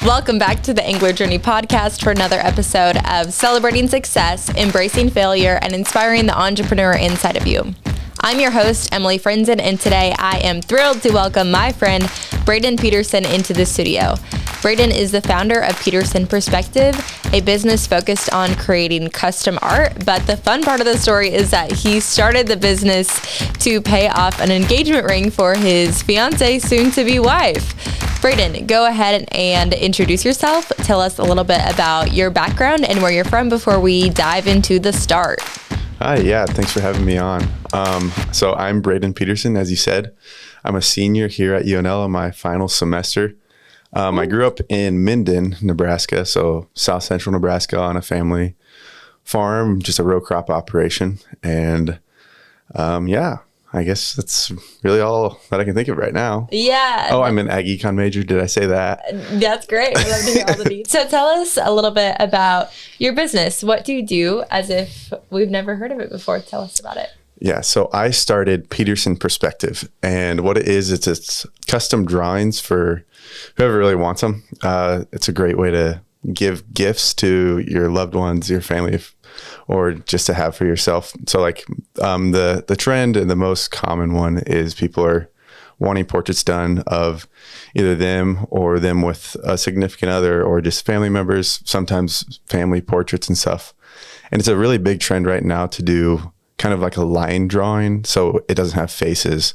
Welcome back to the Angler Journey podcast for another episode of celebrating success, embracing failure, and inspiring the entrepreneur inside of you. I'm your host, Emily Frenzen, and today I am thrilled to welcome my friend, Brayden Petersen, into the studio. Brayden is the founder of Peterson Perspective, a business focused on creating custom art. But the fun part of the story is that he started the business to pay off an engagement ring for his fiance, soon-to-be wife. Brayden, go ahead and introduce yourself. Tell us a little bit about your background and where you're from before we dive into the start. Hi, yeah, thanks for having me on. So I'm Brayden Petersen, as you said. I'm a senior here at UNL in my final semester. I grew up in Minden, Nebraska, so south central Nebraska, on a family farm, just a row crop operation. And I guess that's really all that I can think of right now. Yeah. Oh, I'm an ag econ major. Did I say that? That's great. I love to hear all the details. So tell us a little bit about your business. What do you do, as if we've never heard of it before? Tell us about it. Yeah, so I started Peterson Perspective, and what it is, it's custom drawings for whoever really wants them. It's a great way to give gifts to your loved ones, your family, or just to have for yourself. So like the trend and the most common one is people are wanting portraits done of either them or them with a significant other or just family members, sometimes family portraits and stuff. And it's a really big trend right now to do kind of like a line drawing, so it doesn't have faces.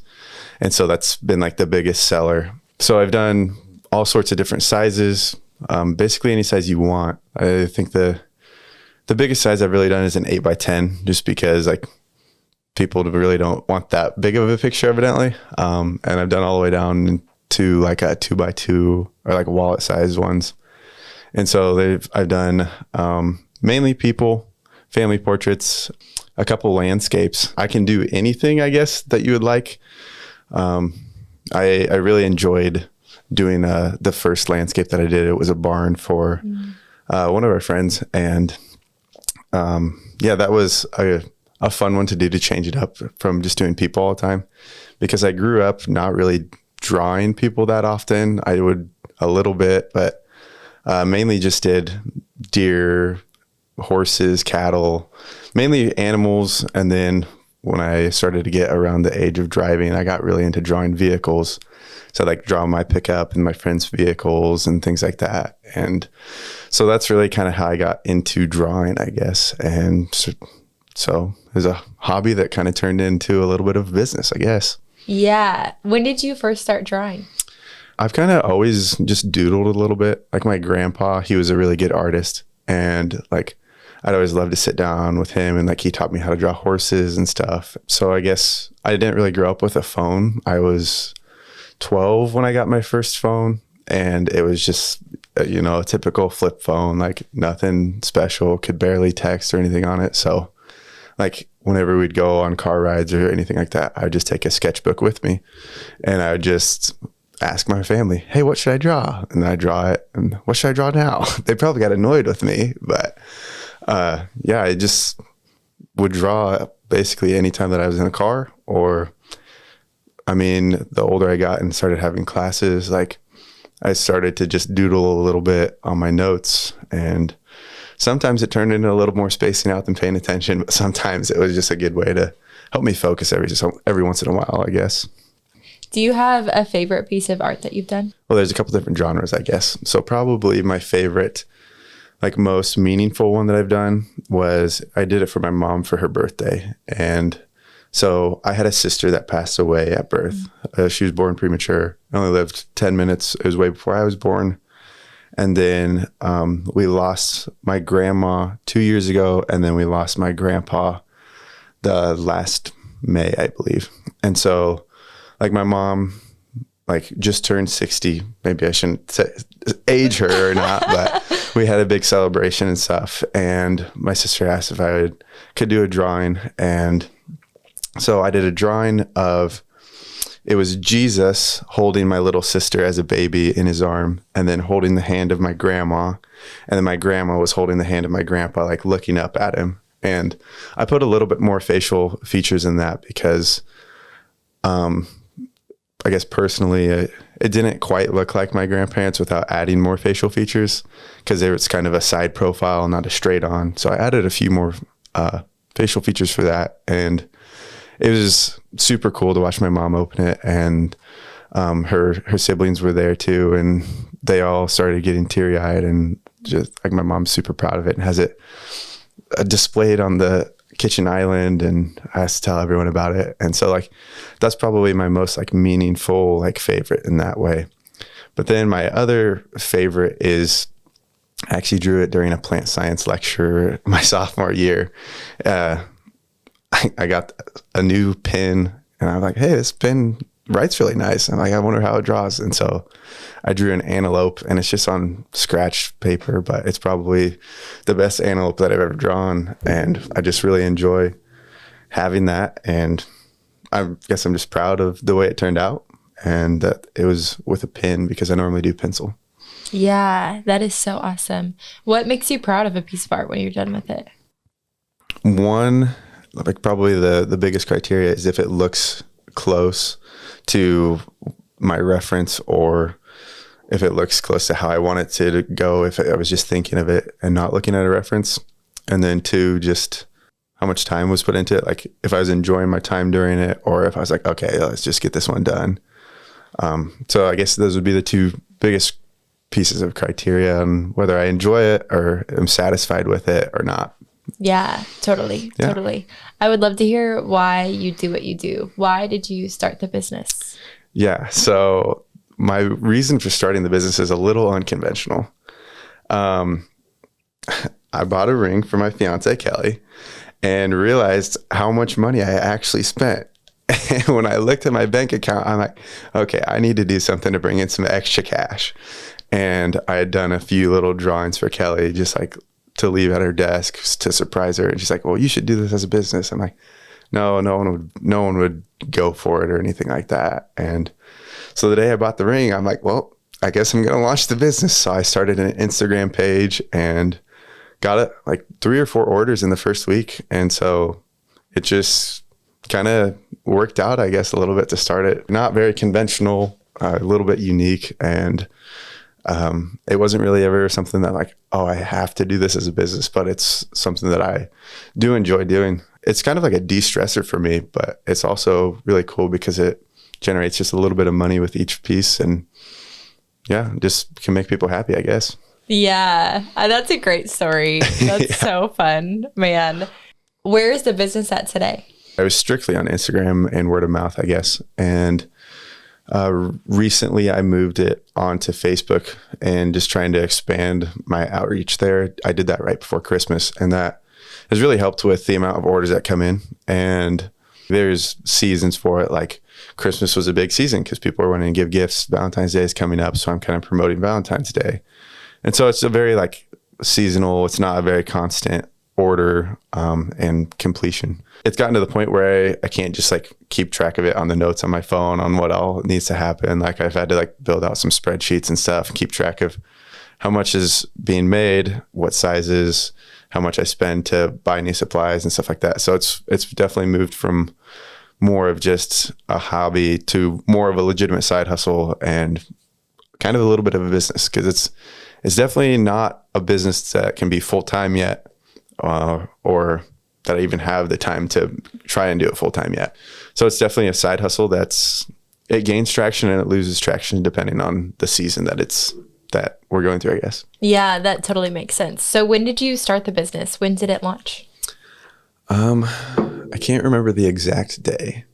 And so that's been like the biggest seller. So I've done all sorts of different sizes, basically any size you want. I think the biggest size I've really done is an 8x10, just because like people really don't want that big of a picture, evidently. And I've done all the way down to like a 2x2 or like wallet size ones. And so I've done mainly people, family portraits, a couple landscapes. I can do anything, I guess, that you would like. I really enjoyed doing the first landscape that I did. It was a barn for one of our friends. And that was a fun one to do, to change it up from just doing people all the time, because I grew up not really drawing people that often. I would a little bit, but mainly just did deer, horses, cattle, mainly animals. And then when I started to get around the age of driving, I got really into drawing vehicles. So I like draw my pickup and my friends' vehicles and things like that. And so that's really kind of how I got into drawing, I guess. And so it was a hobby that kind of turned into a little bit of business, I guess. Yeah. When did you first start drawing? I've kind of always just doodled a little bit. Like my grandpa, he was a really good artist. And like I'd always love to sit down with him, and like he taught me how to draw horses and stuff. So I guess I didn't really grow up with a phone. I was 12 when I got my first phone, and it was just, a typical flip phone, like nothing special, could barely text or anything on it. So like whenever we'd go on car rides or anything like that, I would just take a sketchbook with me, and I would just ask my family, hey, what should I draw? And I draw it. And what should I draw now? They probably got annoyed with me, but I just would draw basically anytime that I was in a car. Or, the older I got and started having classes, like I started to just doodle a little bit on my notes, and sometimes it turned into a little more spacing out than paying attention, but sometimes it was just a good way to help me focus every once in a while, I guess. Do you have a favorite piece of art that you've done? Well, there's a couple different genres, I guess. So probably my favorite, like most meaningful one that I've done was I did it for my mom for her birthday. And so I had a sister that passed away at birth. She was born premature. I only lived 10 minutes. It was way before I was born. And then we lost my grandma 2 years ago. And then we lost my grandpa the last May, I believe. And so like my mom like just turned 60. Maybe I shouldn't say, age her or not, but we had a big celebration and stuff. And my sister asked if I could do a drawing. And so I did a drawing of, it was Jesus holding my little sister as a baby in his arm, and then holding the hand of my grandma. And then my grandma was holding the hand of my grandpa, like looking up at him. And I put a little bit more facial features in that because, I guess personally, it didn't quite look like my grandparents without adding more facial features, because it was kind of a side profile, not a straight on. So I added a few more facial features for that. And it was super cool to watch my mom open it. And her siblings were there too. And they all started getting teary eyed, and just like my mom's super proud of it and has it displayed on the kitchen island, and I have to tell everyone about it. And so like that's probably my most like meaningful like favorite in that way. But then my other favorite is, I actually drew it during a plant science lecture my sophomore year. I got a new pen, and I'm like, hey, this pen writes really nice. I'm like, I wonder how it draws. And so I drew an antelope, and it's just on scratched paper, but it's probably the best antelope that I've ever drawn. And I just really enjoy having that. And I guess I'm just proud of the way it turned out, and that it was with a pen, because I normally do pencil. Yeah, that is so awesome. What makes you proud of a piece of art when you're done with it? One, like probably the biggest criteria is if it looks close to my reference, or if it looks close to how I want it to go, if I was just thinking of it and not looking at a reference. And then two, just how much time was put into it. Like if I was enjoying my time during it, or if I was like, okay, let's just get this one done. So I guess those would be the two biggest pieces of criteria on whether I enjoy it or am satisfied with it or not. Yeah, totally. Yeah. Totally. I would love to hear why you do what you do. Why did you start the business? Yeah. So my reason for starting the business is a little unconventional. I bought a ring for my fiance, Kelly, and realized how much money I actually spent. And when I looked at my bank account, I'm like, okay, I need to do something to bring in some extra cash. And I had done a few little drawings for Kelly, just like to leave at her desk to surprise her. And she's like, well, you should do this as a business. I'm like, no one would go for it or anything like that. And so the day I bought the ring, I'm like, well, I guess I'm going to launch the business. So I started an Instagram page and got it like 3 or 4 orders in the first week. And so it just kind of worked out, I guess, a little bit to start it. Not very conventional, a little bit unique. And it wasn't really ever something that like, oh, I have to do this as a business, but it's something that I do enjoy doing. It's kind of like a de-stressor for me, but it's also really cool because it generates just a little bit of money with each piece, and yeah, just can make people happy, I guess. Yeah, that's a great story. That's so fun, man. Where is the business at today? I was strictly on Instagram and word of mouth, I guess. And recently I moved it onto Facebook and just trying to expand my outreach there. I did that right before Christmas, and that has really helped with the amount of orders that come in. And there's seasons for it. Like Christmas was a big season because people are wanting to give gifts. Valentine's Day is coming up, so I'm kind of promoting Valentine's Day. And so it's a very like seasonal, it's not a very constant order and completion. It's gotten to the point where I can't just like keep track of it on the notes on my phone on what all needs to happen. Like I've had to like build out some spreadsheets and stuff and keep track of how much is being made, what sizes, how much I spend to buy new supplies and stuff like that. So it's definitely moved from more of just a hobby to more of a legitimate side hustle and kind of a little bit of a business, because it's definitely not a business that can be full-time yet, or that I even have the time to try and do it full-time yet. So it's definitely a side hustle it gains traction and it loses traction depending on the season that we're going through, I guess. Yeah, that totally makes sense. So when did you start the business? When did it launch? I can't remember the exact day.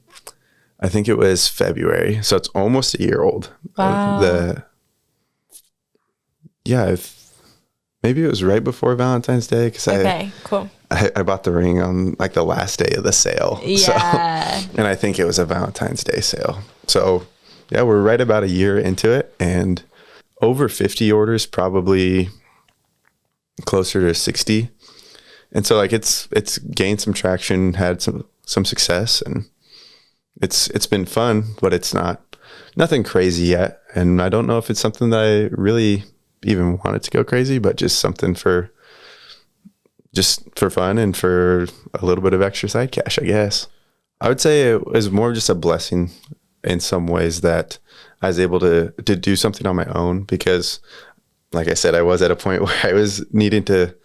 I think it was February. So it's almost a year old. Wow. Maybe it was right before Valentine's Day, because cool. I bought the ring on like the last day of the sale. Yeah. So, and I think it was a Valentine's Day sale. So yeah, we're right about a year into it, and over 50 orders, probably closer to 60. And so like it's gained some traction, had some success, and it's been fun, but it's nothing crazy yet. And I don't know if it's something that I really even want it to go crazy, but just something for fun and for a little bit of extra side cash, I guess. I would say it was more just a blessing in some ways that I was able to do something on my own because, like I said, I was at a point where I was needing to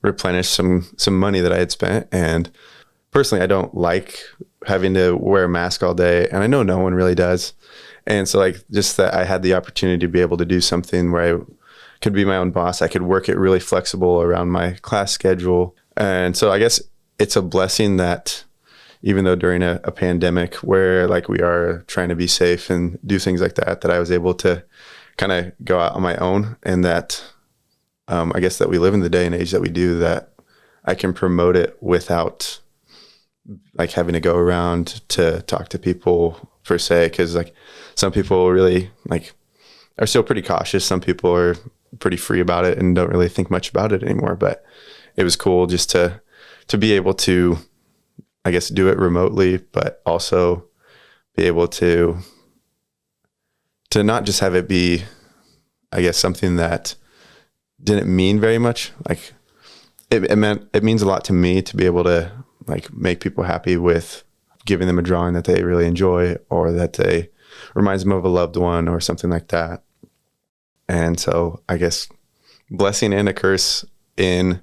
replenish some money that I had spent. And personally, I don't like having to wear a mask all day. And I know no one really does. And so like just that I had the opportunity to be able to do something where I could be my own boss. I could work it really flexible around my class schedule. And so I guess it's a blessing that even though during a pandemic where like we are trying to be safe and do things like that, that I was able to kind of go out on my own, and that I guess that we live in the day and age that we do, that I can promote it without like having to go around to talk to people per se. Cause like some people really like are still pretty cautious. Some people are pretty free about it and don't really think much about it anymore. But it was cool just to be able to, I guess, do it remotely, but also be able to not just have it be, I guess, something that didn't mean very much. Like it means a lot to me to be able to like make people happy with giving them a drawing that they really enjoy, or that they reminds them of a loved one or something like that. And so I guess blessing and a curse in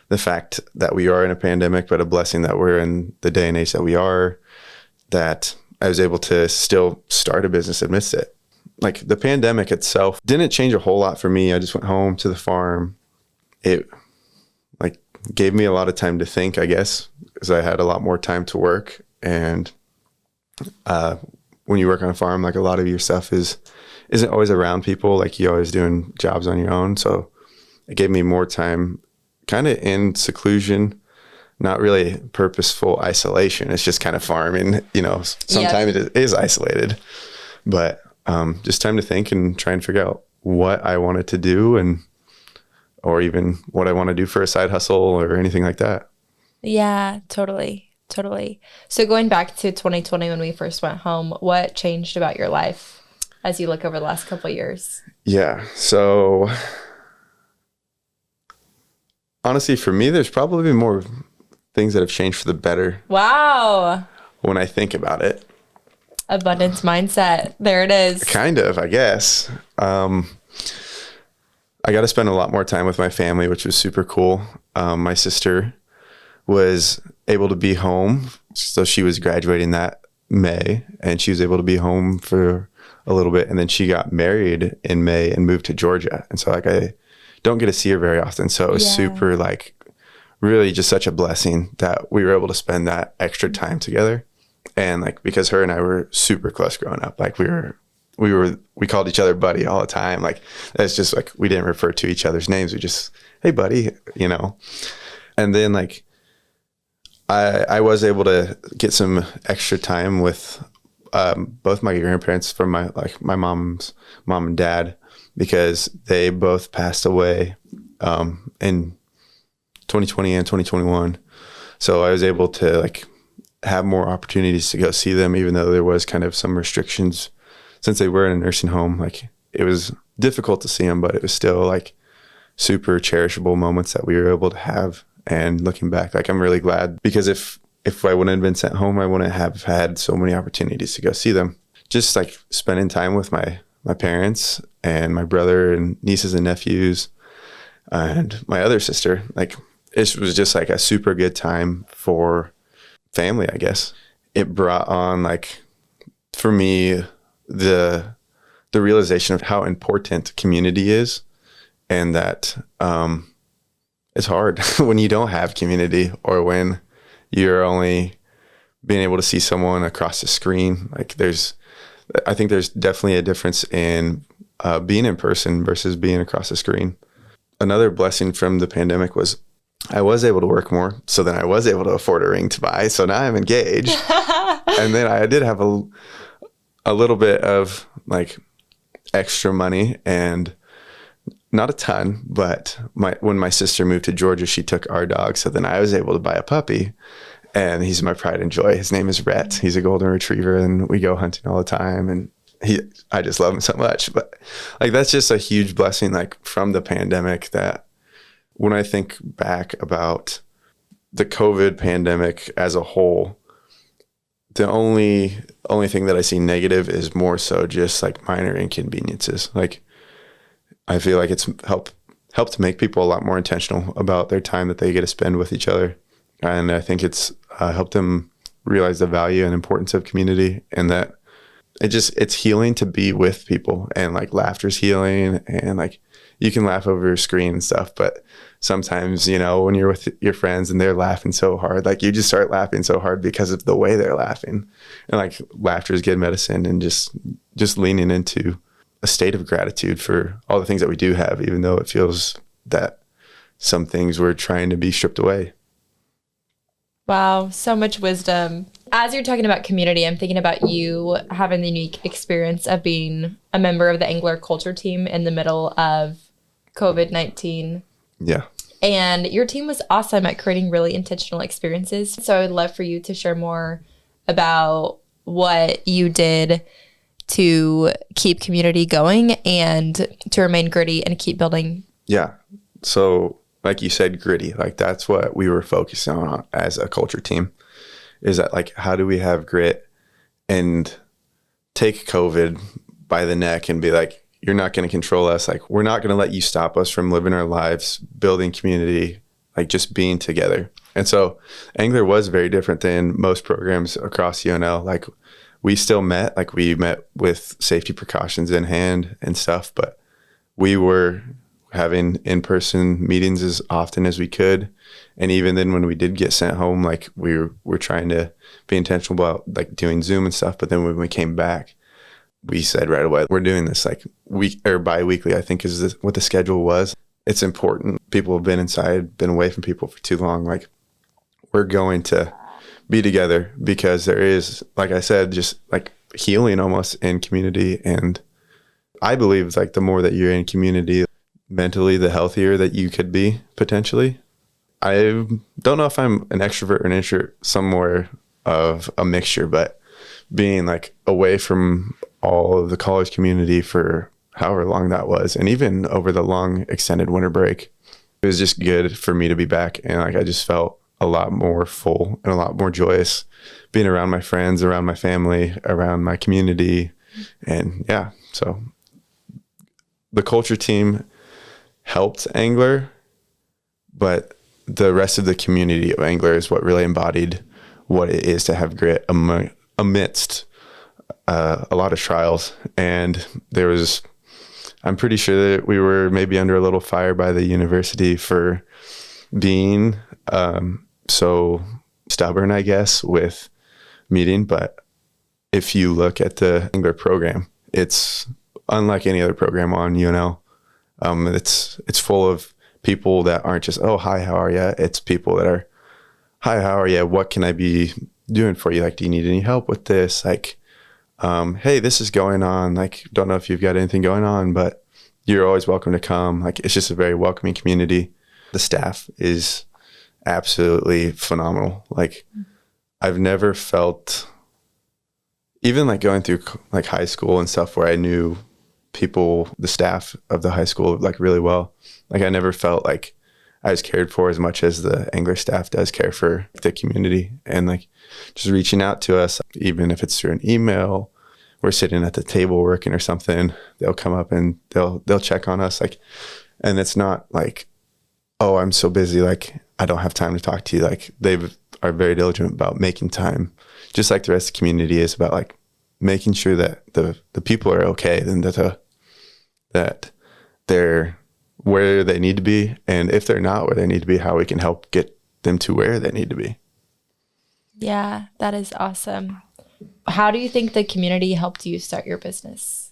the fact that we are in a pandemic, but a blessing that we're in the day and age that we are, that I was able to still start a business amidst it. Like the pandemic itself didn't change a whole lot for me. I just went home to the farm. It like gave me a lot of time to think, I guess, because I had a lot more time to work. And when you work on a farm, like a lot of your stuff isn't always around people. Like you're always doing jobs on your own. So it gave me more time kind of in seclusion, not really purposeful isolation. It's just kind of farming, you know, sometimes it is isolated, but just time to think and try and figure out what I wanted to do, and or even what I want to do for a side hustle or anything like that. Yeah, totally. So going back to 2020 when we first went home, what changed about your life as you look over the last couple of years? Yeah. So honestly, for me, there's probably more things that have changed for the better. Wow. When I think about it. Abundance mindset. There it is. Kind of, I guess. I got to spend a lot more time with my family, which was super cool. My sister was able to be home. So she was graduating that May, and she was able to be home for a little bit. And then she got married in May and moved to Georgia. And so like I don't get to see her very often. So it was super like really just such a blessing that we were able to spend that extra time together. And like, because her and I were super close growing up, like we called each other buddy all the time. Like that's just like, we didn't refer to each other's names. We just, hey buddy, you know? And then like, I was able to get some extra time with both my grandparents from my mom's mom and dad, because they both passed away in 2020 and 2021. So I was able to like have more opportunities to go see them, even though there was kind of some restrictions since they were in a nursing home. Like it was difficult to see them, but it was still like super cherishable moments that we were able to have. And looking back, like I'm really glad, because if I wouldn't have been sent home, I wouldn't have had so many opportunities to go see them. Just like spending time with my parents and my brother and nieces and nephews and my other sister, like it was just like a super good time for family, I guess. It brought on like, for me, the realization of how important community is, and that it's hard when you don't have community, or when you're only being able to see someone across the screen. Like I think there's definitely a difference in being in person versus being across the screen. Another blessing from the pandemic was I was able to work more. So then I was able to afford a ring to buy. So now I'm engaged. And then I did have a little bit of like extra money, and not a ton, but when my sister moved to Georgia, she took our dog. So then I was able to buy a puppy, and he's my pride and joy. His name is Rhett. He's a golden retriever, and we go hunting all the time. And I just love him so much. But like, that's just a huge blessing, like from the pandemic, that when I think back about the COVID pandemic as a whole, The only thing that I see negative is more so just like minor inconveniences. Like I feel like it's helped make people a lot more intentional about their time that they get to spend with each other. And I think it's helped them realize the value and importance of community, and that it's healing to be with people, and like laughter's healing, and like you can laugh over your screen and stuff, but sometimes, when you're with your friends and they're laughing so hard, like you just start laughing so hard because of the way they're laughing. And like laughter is good medicine, and just leaning into a state of gratitude for all the things that we do have, even though it feels that some things we're trying to be stripped away. Wow, so much wisdom. As you're talking about community, I'm thinking about you having the unique experience of being a member of the Angler culture team in the middle of COVID-19. Yeah. And your team was awesome at creating really intentional experiences. So I would love for you to share more about what you did to keep community going and to remain gritty and keep building. Yeah. So like you said, gritty, like that's what we were focusing on as a culture team, is that like, how do we have grit and take COVID by the neck and be like, you're not going to control us. Like, we're not going to let you stop us from living our lives, building community, like just being together. And so Angler was very different than most programs across UNL. Like we still met, like we met with safety precautions in hand and stuff, but we were having in-person meetings as often as we could. And even then when we did get sent home, like we were trying to be intentional about like doing Zoom and stuff. But then when we came back, we said right away, we're doing this like week or bi-weekly, I think is what the schedule was. It's important. People have been inside, been away from people for too long. Like we're going to be together because there is, like I said, just like healing almost in community. And I believe like the more that you're in community mentally, the healthier that you could be potentially. I don't know if I'm an extrovert or an introvert, somewhere of a mixture, but being like away from all of the college community for however long that was, and even over the long extended winter break, it was just good for me to be back. And like I just felt a lot more full and a lot more joyous being around my friends, around my family, around my community. And yeah, so the culture team helped Angler, but the rest of the community of Angler is what really embodied what it is to have grit amidst a lot of trials. And I'm pretty sure that we were maybe under a little fire by the university for being so stubborn, I guess, with meeting. But if you look at the Angler program, it's unlike any other program on UNL. It's full of people that aren't just, oh, hi, how are you? It's people that are, hi, how are you? What can I be doing for you? Like, do you need any help with this? Like, hey, this is going on. Like, don't know if you've got anything going on, but you're always welcome to come. Like, it's just a very welcoming community. The staff is absolutely phenomenal. Like, I've never felt, even like going through like high school and stuff where I knew people, the staff of the high school, like really well. Like I never felt like I was cared for as much as the Angler staff does care for the community. And like just reaching out to us, even if it's through an email, we're sitting at the table working or something, they'll come up and they'll check on us. Like, and it's not like, oh, I'm so busy, like I don't have time to talk to you. Like they are very diligent about making time, just like the rest of the community is about like making sure that the people are okay and that they're where they need to be. And if they're not where they need to be, how we can help get them to where they need to be. Yeah, that is awesome. How do you think the community helped you start your business?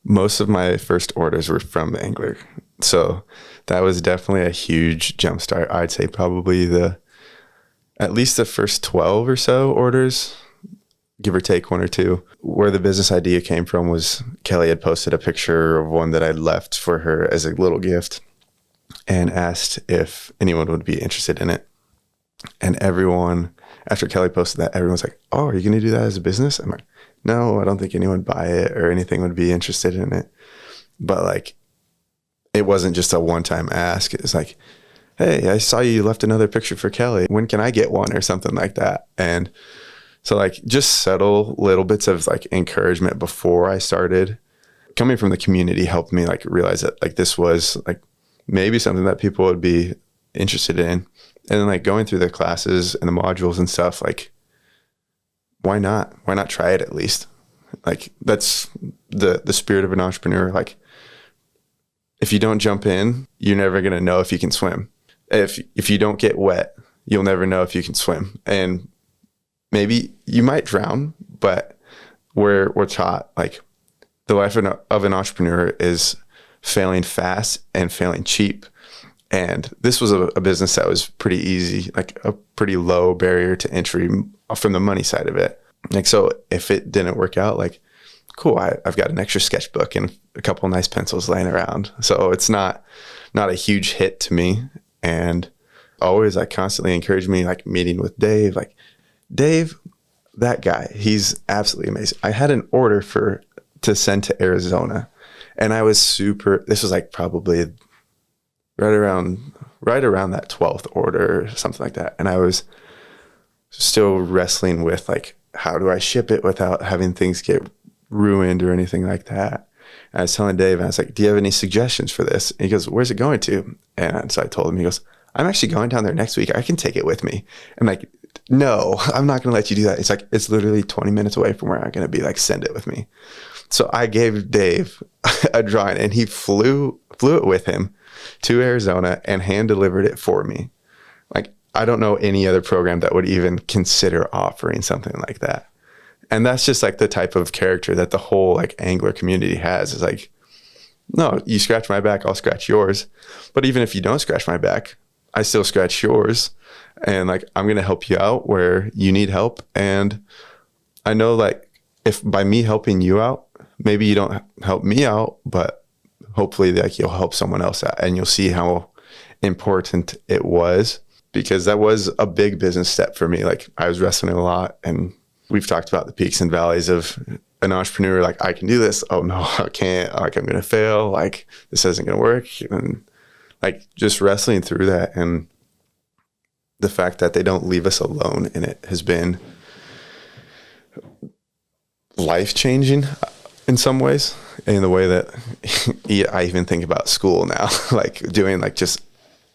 Most of my first orders were from the Angler. So that was definitely a huge jump start. I'd say probably at least the first 12 or so orders, give or take one or two. Where the business idea came from was Kelly had posted a picture of one that I'd left for her as a little gift and asked if anyone would be interested in it. And everyone, after Kelly posted that, everyone's like, oh, are you going to do that as a business? I'm like, no, I don't think anyone would buy it or anything would be interested in it. But like, it wasn't just a one-time ask. It was like, hey, I saw you left another picture for Kelly. When can I get one or something like that? And So like just subtle little bits of like encouragement before I started coming from the community helped me like realize that like this was like maybe something that people would be interested in. And then like going through the classes and the modules and stuff, like why not? Why not try it at least? Like that's the spirit of an entrepreneur. Like if you don't jump in, you're never going to know if you can swim. If you don't get wet, you'll never know if you can swim. And maybe you might drown, but we're taught like the life of an entrepreneur is failing fast and failing cheap. And this was a business that was pretty easy, like a pretty low barrier to entry from the money side of it. Like, so if it didn't work out, like, cool, I've got an extra sketchbook and a couple nice pencils laying around. So it's not a huge hit to me. And always like constantly encouraged me, like meeting with Dave, like Dave, that guy, he's absolutely amazing. I had an order to send to Arizona, and I was this was like probably right around that 12th order or something like that. And I was still wrestling with like, how do I ship it without having things get ruined or anything like that? And I was telling Dave, and I was like, do you have any suggestions for this? And he goes, where's it going to? And so I told him, he goes, I'm actually going down there next week. I can take it with me. I'm like, no, I'm not going to let you do that. It's like, it's literally 20 minutes away from where I'm going to be, like, send it with me. So I gave Dave a drawing, and he flew it with him to Arizona and hand delivered it for me. Like, I don't know any other program that would even consider offering something like that. And that's just like the type of character that the whole like angler community has, is like, no, you scratch my back, I'll scratch yours. But even if you don't scratch my back, I still scratch yours. And like, I'm going to help you out where you need help. And I know like if by me helping you out, maybe you don't help me out, but hopefully like you'll help someone else out, and you'll see how important it was, because that was a big business step for me. Like I was wrestling a lot, and we've talked about the peaks and valleys of an entrepreneur. Like, I can do this. Oh no, I can't. Like, I'm going to fail. Like, this isn't going to work. And like just wrestling through that, and the fact that they don't leave us alone in it has been life-changing in some ways, in the way that I even think about school now, like doing like just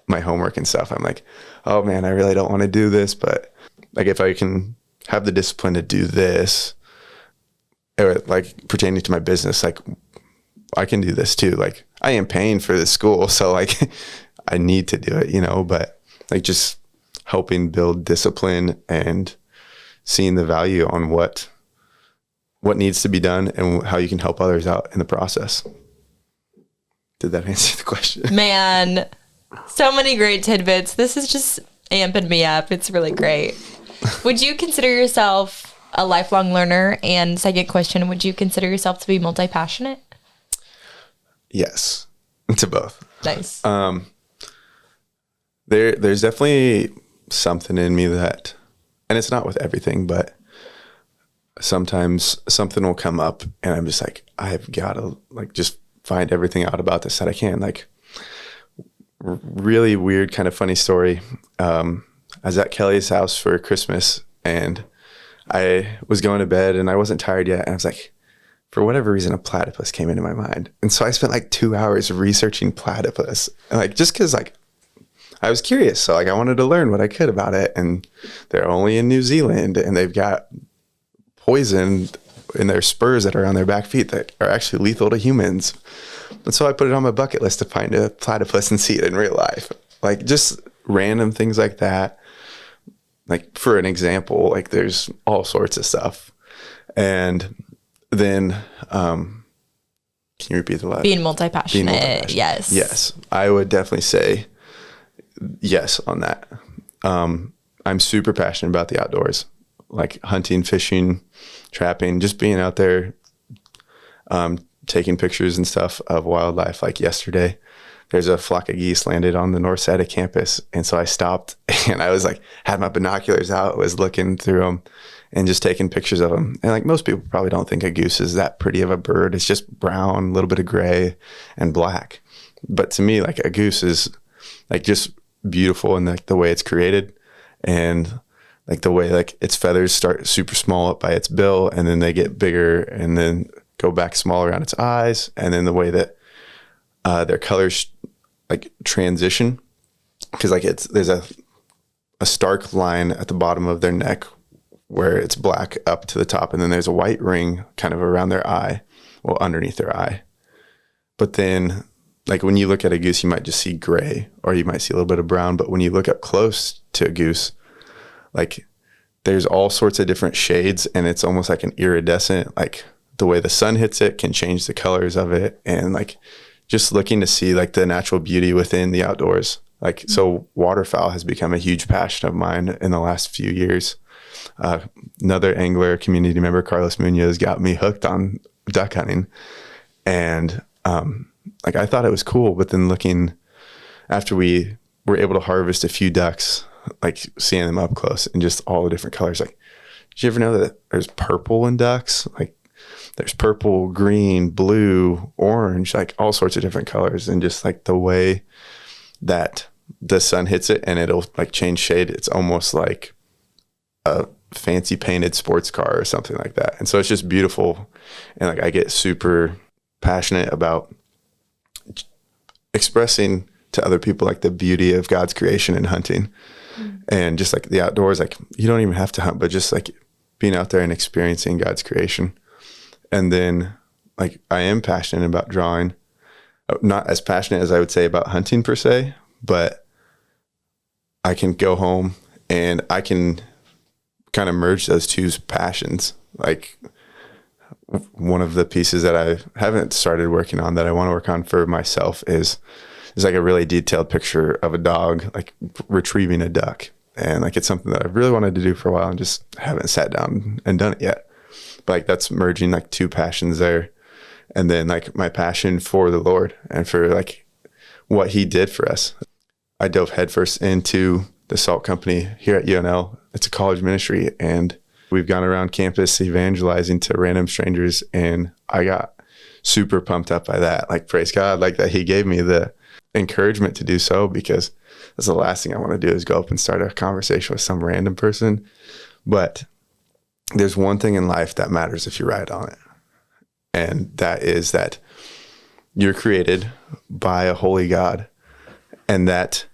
my homework and stuff. I'm like, oh man, I really don't want to do this, but like if I can have the discipline to do this, or like pertaining to my business, like I can do this too. Like I am paying for this school, so like I need to do it, but like just helping build discipline and seeing the value on what needs to be done and how you can help others out in the process. Did that answer the question? Man, so many great tidbits. This is just amping me up. It's really great. Would you consider yourself a lifelong learner? And second question, would you consider yourself to be multi-passionate? Yes, to both. Nice. There's definitely something in me that, and it's not with everything, but sometimes something will come up and I'm just like, I've got to like just find everything out about this that I can. Like, really weird, kind of funny story. I was at Kelly's house for Christmas, and I was going to bed and I wasn't tired yet. And I was like, for whatever reason, a platypus came into my mind. And so I spent like 2 hours researching platypus, and like, just cause like I was curious. So like I wanted to learn what I could about it. And they're only in New Zealand, and they've got poison in their spurs that are on their back feet that are actually lethal to humans. And so I put it on my bucket list to find a platypus and see it in real life. Like just random things like that. Like for an example, like there's all sorts of stuff. And then, can you repeat the last? Being multi-passionate. Yes. Yes. I would definitely say yes on that. I'm super passionate about the outdoors, like hunting, fishing, trapping, just being out there, taking pictures and stuff of wildlife. Like yesterday, there's a flock of geese landed on the north side of campus. And so I stopped and I was like, had my binoculars out, was looking through them and just taking pictures of them. And like most people probably don't think a goose is that pretty of a bird. It's just brown, a little bit of gray and black. But to me, like a goose is like just beautiful in like the way it's created. And like the way like its feathers start super small up by its bill, and then they get bigger and then go back smaller around its eyes, and then the way that their colors like transition, because like there's a stark line at the bottom of their neck where it's black up to the top, and then there's a white ring kind of around their eye, well, underneath their eye. But then like when you look at a goose, you might just see gray, or you might see a little bit of brown. But when you look up close to a goose, like there's all sorts of different shades, and it's almost like an iridescent, like the way the sun hits it can change the colors of it. And like just looking to see like the natural beauty within the outdoors. Like, so waterfowl has become a huge passion of mine in the last few years. Another angler community member, Carlos Munoz, got me hooked on duck hunting. And like I thought it was cool, but then looking after we were able to harvest a few ducks, like seeing them up close and just all the different colors. Like, did you ever know that there's purple in ducks? Like there's purple, green, blue, orange, like all sorts of different colors. And just like the way that the sun hits it and it'll like change shade, it's almost like a fancy painted sports car or something like that. And so it's just beautiful. And like I get super passionate about expressing to other people like the beauty of God's creation and hunting. And just like the outdoors, like you don't even have to hunt, but just like being out there and experiencing God's creation. And then like I am passionate about drawing, not as passionate as I would say about hunting per se, but I can go home and I can kind of merge those two passions. Like one of the pieces that I haven't started working on that I want to work on for myself is like a really detailed picture of a dog, like retrieving a duck. And like, it's something that I've really wanted to do for a while and just haven't sat down and done it yet. But like, that's merging like two passions there. And then like my passion for the Lord and for like what he did for us. I dove headfirst into the salt company here at UNL. It's a college ministry, and we've gone around campus evangelizing to random strangers. And I got super pumped up by that. Like, praise God, like that he gave me the encouragement to do so, because that's the last thing I want to do is go up and start a conversation with some random person. But there's one thing in life that matters if you ride on it. And that is that you're created by a holy God, and that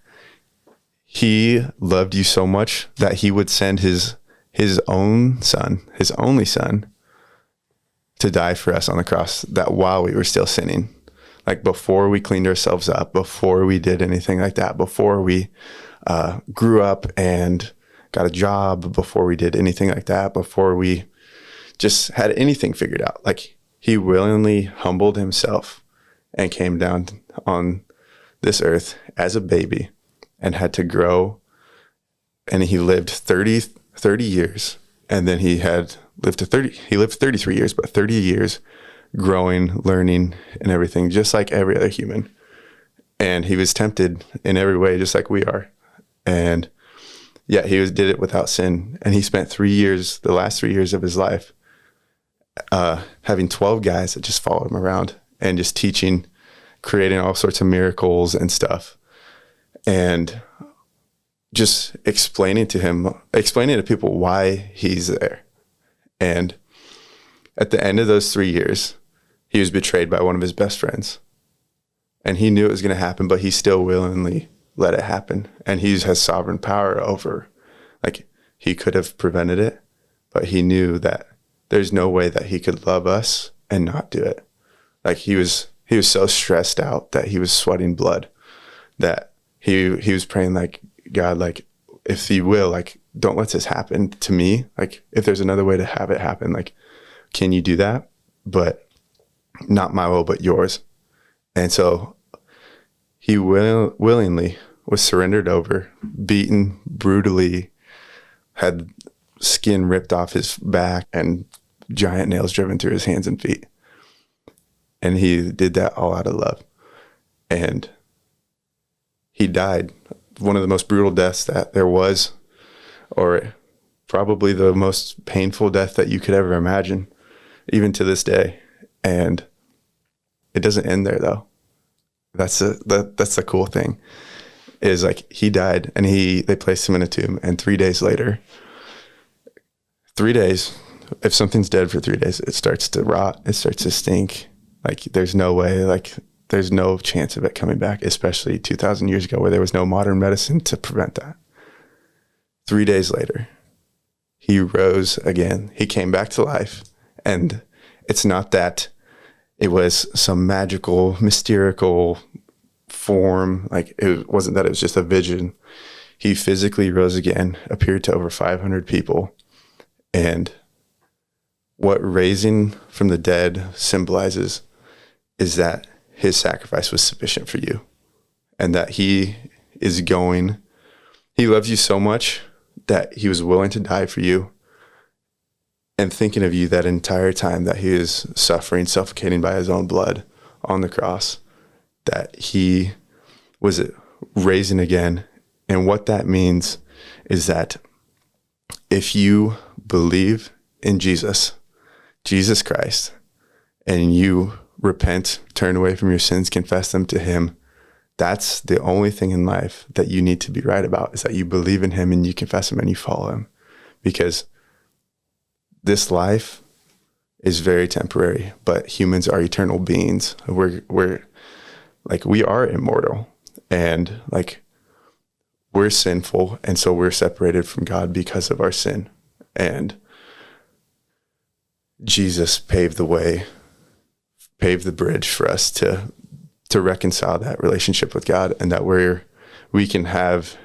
he loved you so much that he would send his own son, his only son, to die for us on the cross, that while we were still sinning, like before we cleaned ourselves up, before we did anything like that, before we grew up and got a job, before we did anything like that, before we just had anything figured out, like he willingly humbled himself and came down on this earth as a baby and had to grow. And he lived 30 years. And then he lived 33 years, but 30 years growing, learning, and everything, just like every other human. And he was tempted in every way, just like we are. And yet he did it without sin. And he spent the last 3 years of his life, having 12 guys that just followed him around and just teaching, creating all sorts of miracles and stuff. And just explaining to people why he's there. And at the end of those 3 years, he was betrayed by one of his best friends. And he knew it was going to happen, but he still willingly let it happen. And he has sovereign power over, like, he could have prevented it, but he knew that there's no way that he could love us and not do it. Like, he was so stressed out that he was sweating blood, that he was praying, like, God, like, if you will, like, don't let this happen to me. Like, if there's another way to have it happen, like, can you do that? But not my will, but yours. And so he willingly was surrendered over, beaten brutally, had skin ripped off his back and giant nails driven through his hands and feet. And he did that all out of love. And he died one of the most brutal deaths that there was, or probably the most painful death that you could ever imagine, even to this day. And it doesn't end there, though. That's the cool thing, is like he died and they placed him in a tomb, and 3 days later 3 days, if something's dead for 3 days, it starts to rot. It starts to stink. Like there's no way, like there's no chance of it coming back, especially 2,000 years ago where there was no modern medicine to prevent that. 3 days later, he rose again. He came back to life. And it's not that it was some magical, mystical form. Like it wasn't that it was just a vision. He physically rose again, appeared to over 500 people. And what raising from the dead symbolizes is that his sacrifice was sufficient for you, and that he loves you so much that he was willing to die for you, and thinking of you that entire time that he is suffering, suffocating by his own blood on the cross, that he was raising again. And what that means is that if you believe in Jesus Christ, and you repent, turn away from your sins, confess them to him, that's the only thing in life that you need to be right about, is that you believe in him and you confess him and you follow him. Because this life is very temporary, but humans are eternal beings. We are immortal, and like we're sinful, and so we're separated from God because of our sin. And Jesus paved the way, paved the bridge for us to reconcile that relationship with God, and that we can have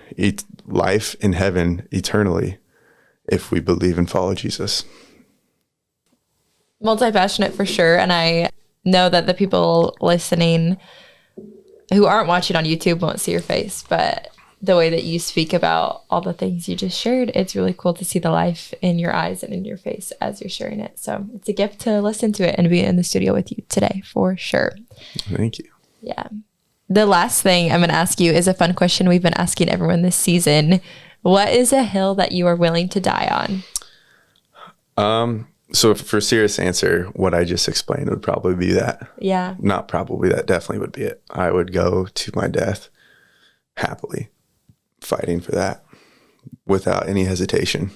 life in heaven eternally if we believe and follow Jesus. Multi-passionate for sure. And I know that the people listening who aren't watching on YouTube won't see your face, but the way that you speak about all the things you just shared, it's really cool to see the life in your eyes and in your face as you're sharing it. So it's a gift to listen to it and be in the studio with you today for sure. Thank you. Yeah. The last thing I'm going to ask you is a fun question we've been asking everyone this season. What is a hill that you are willing to die on? So for a serious answer, what I just explained would probably be that. Yeah. Not probably, that definitely would be it. I would go to my death happily, fighting for that without any hesitation.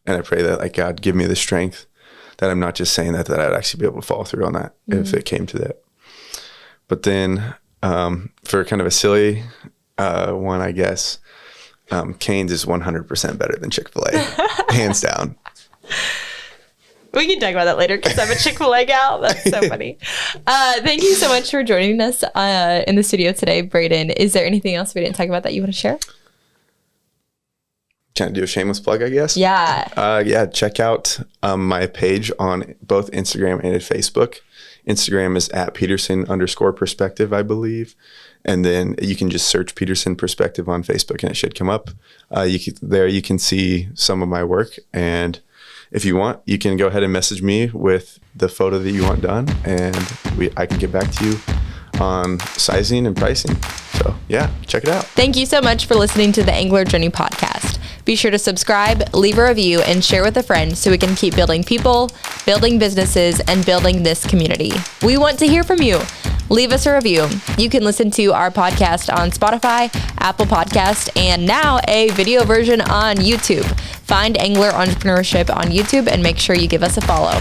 And I pray that, like, God, give me the strength that I'm not just saying that I'd actually be able to follow through on that if it came to that. But then for kind of a silly one, I guess, Cane's is 100% better than Chick-fil-A, hands down. We can talk about that later because I'm a Chick-fil-A gal. That's so funny. Thank you so much for joining us in the studio today, Brayden. Is there anything else we didn't talk about that you want to share? Trying to do a shameless plug, I guess? Yeah. Check out my page on both Instagram and Facebook. Instagram is at Peterson_perspective, I believe. And then you can just search Peterson Perspective on Facebook and it should come up. You can see some of my work. And if you want, you can go ahead and message me with the photo that you want done, and I can get back to you on sizing and pricing. So yeah, check it out. Thank you so much for listening to the Angler Journey podcast. Be sure to subscribe, leave a review, and share with a friend so we can keep building people, building businesses, and building this community. We want to hear from you. Leave us a review. You can listen to our podcast on Spotify, Apple Podcast, and now a video version on YouTube. Find Angler Entrepreneurship on YouTube and make sure you give us a follow.